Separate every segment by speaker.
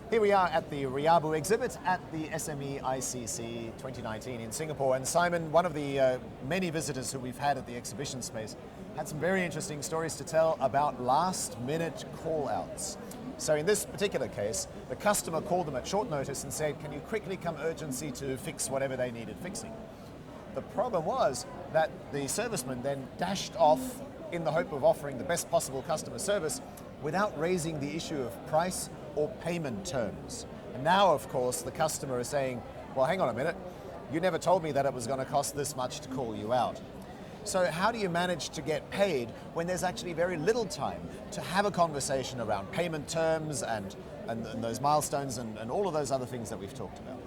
Speaker 1: Here we are at the RIABU exhibit at the SMEICC 2019 in Singapore. And Simon, one of the many visitors who we've had at the exhibition space, had some very interesting stories to tell about last-minute call-outs. So in this particular case, the customer called them at short notice and said, can you quickly come urgency to fix whatever they needed fixing? The problem was that the serviceman then dashed off in the hope of offering the best possible customer service without raising the issue of price or payment terms. And now, of course, the customer is saying, well, hang on a minute, you never told me that it was going to cost this much to call you out. So how do you manage to get paid when there's actually very little time to have a conversation around payment terms and those milestones and all of those other things that we've talked about?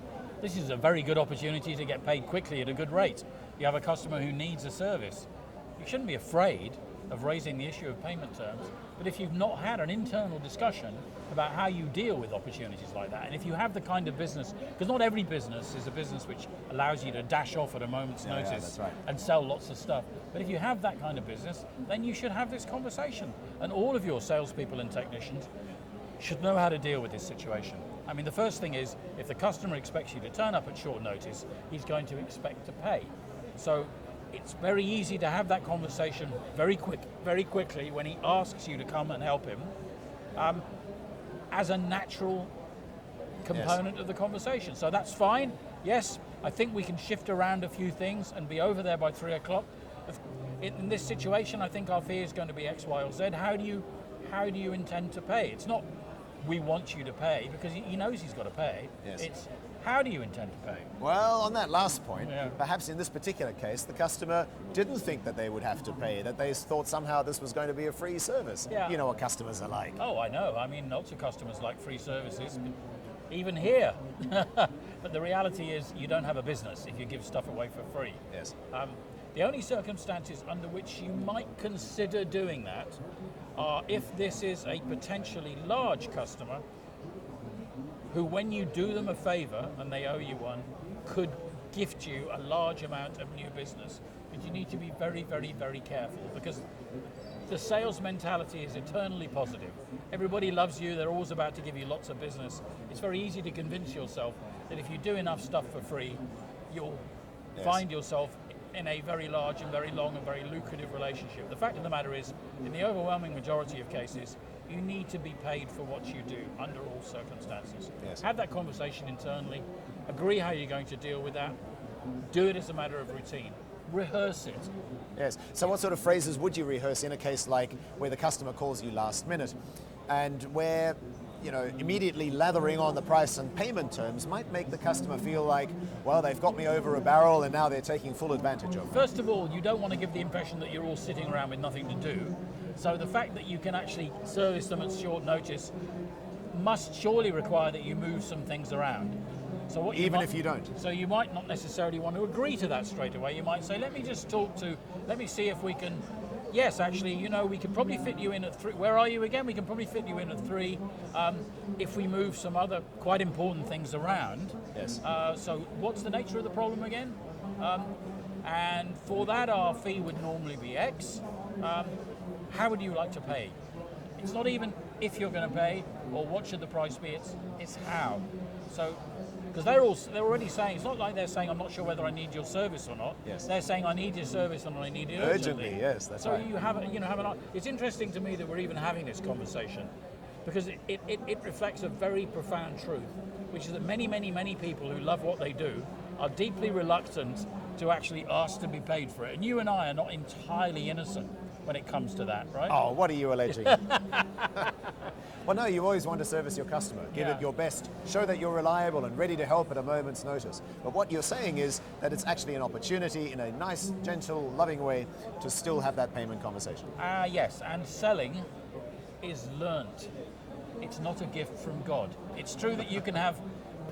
Speaker 2: This is a very good opportunity to get paid quickly at a good rate. You have a customer who needs a service. You shouldn't be afraid of raising the issue of payment terms, but if you've not had an internal discussion about how you deal with opportunities like that, and if you have the kind of business, because not every business is a business which allows you to dash off at a moment's notice
Speaker 1: that's right,
Speaker 2: and sell lots of stuff, but if you have that kind of business, then you should have this conversation, and all of your salespeople and technicians should know how to deal with this situation. I mean, the first thing is, if the customer expects you to turn up at short notice, he's going to expect to pay. So it's very easy to have that conversation very quickly when he asks you to come and help him as a natural component of the conversation. So that's fine. Yes, I think we can shift around a few things and be over there by 3 o'clock. In this situation, I think our fee is going to be X, Y, or Z. How do you intend to pay? It's not we want you to pay, because he knows he's got to pay.
Speaker 1: Yes.
Speaker 2: It's how do you intend to pay?
Speaker 1: Well, on that last point, perhaps in this particular case, the customer didn't think that they would have to pay, that they thought somehow this was going to be a free service.
Speaker 2: Yeah.
Speaker 1: You know what customers are like.
Speaker 2: Oh, I know. I mean, lots of customers like free services, even here. But the reality is you don't have a business if you give stuff away for free.
Speaker 1: Yes.
Speaker 2: The only circumstances under which you might consider doing that are if this is a potentially large customer who, when you do them a favor and they owe you one, could gift you a large amount of new business. But you need to be very, very, very careful, because the sales mentality is eternally positive. Everybody loves you, they're always about to give you lots of business. It's very easy to convince yourself that if you do enough stuff for free, you'll find yourself in a very large and very long and very lucrative relationship. The fact of the matter is, in the overwhelming majority of cases, you need to be paid for what you do under all circumstances.
Speaker 1: Yes.
Speaker 2: Have that conversation internally, agree how you're going to deal with that, do it as a matter of routine, rehearse it.
Speaker 1: Yes, so what sort of phrases would you rehearse in a case like where the customer calls you last minute and where, you know, immediately lathering on the price and payment terms might make the customer feel like, well, they've got me over a barrel and now they're taking full advantage of me?
Speaker 2: First of all, you don't want to give the impression that you're all sitting around with nothing to do. So the fact that you can actually service them at short notice must surely require that you move some things around. So what
Speaker 1: Even if you don't?
Speaker 2: So you might not necessarily want to agree to that straight away. You might say, let me see if we can, yes, actually, you know, we can probably fit you in at 3. Where are you again? We can probably fit you in at 3 if we move some other quite important things around.
Speaker 1: Yes.
Speaker 2: So what's the nature of the problem again? And for that, our fee would normally be X. How would you like to pay? It's not even if you're going to pay or what should the price be, it's how. So, because they're already saying, it's not like they're saying, I'm not sure whether I need your service or not.
Speaker 1: Yes.
Speaker 2: They're saying, I need your service and I need it urgently.
Speaker 1: Yes, that's right.
Speaker 2: So you have it's interesting to me that we're even having this conversation, because it reflects a very profound truth, which is that many, many, many people who love what they do are deeply reluctant to actually ask to be paid for it. And you and I are not entirely innocent when it comes to that, right?
Speaker 1: Oh, what are you alleging? Well, no, you always want to service your customer. Give it your best. Show that you're reliable and ready to help at a moment's notice. But what you're saying is that it's actually an opportunity in a nice, gentle, loving way to still have that payment conversation.
Speaker 2: Yes, and selling is learnt. It's not a gift from God. It's true that you can have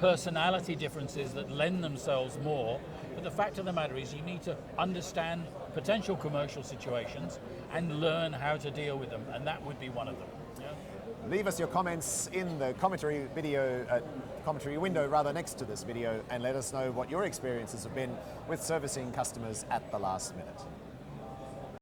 Speaker 2: personality differences that lend themselves more, but the fact of the matter is you need to understand potential commercial situations and learn how to deal with them, and that would be one of them.
Speaker 1: Leave us your comments in the commentary window next to this video, and let us know what your experiences have been with servicing customers at the last minute.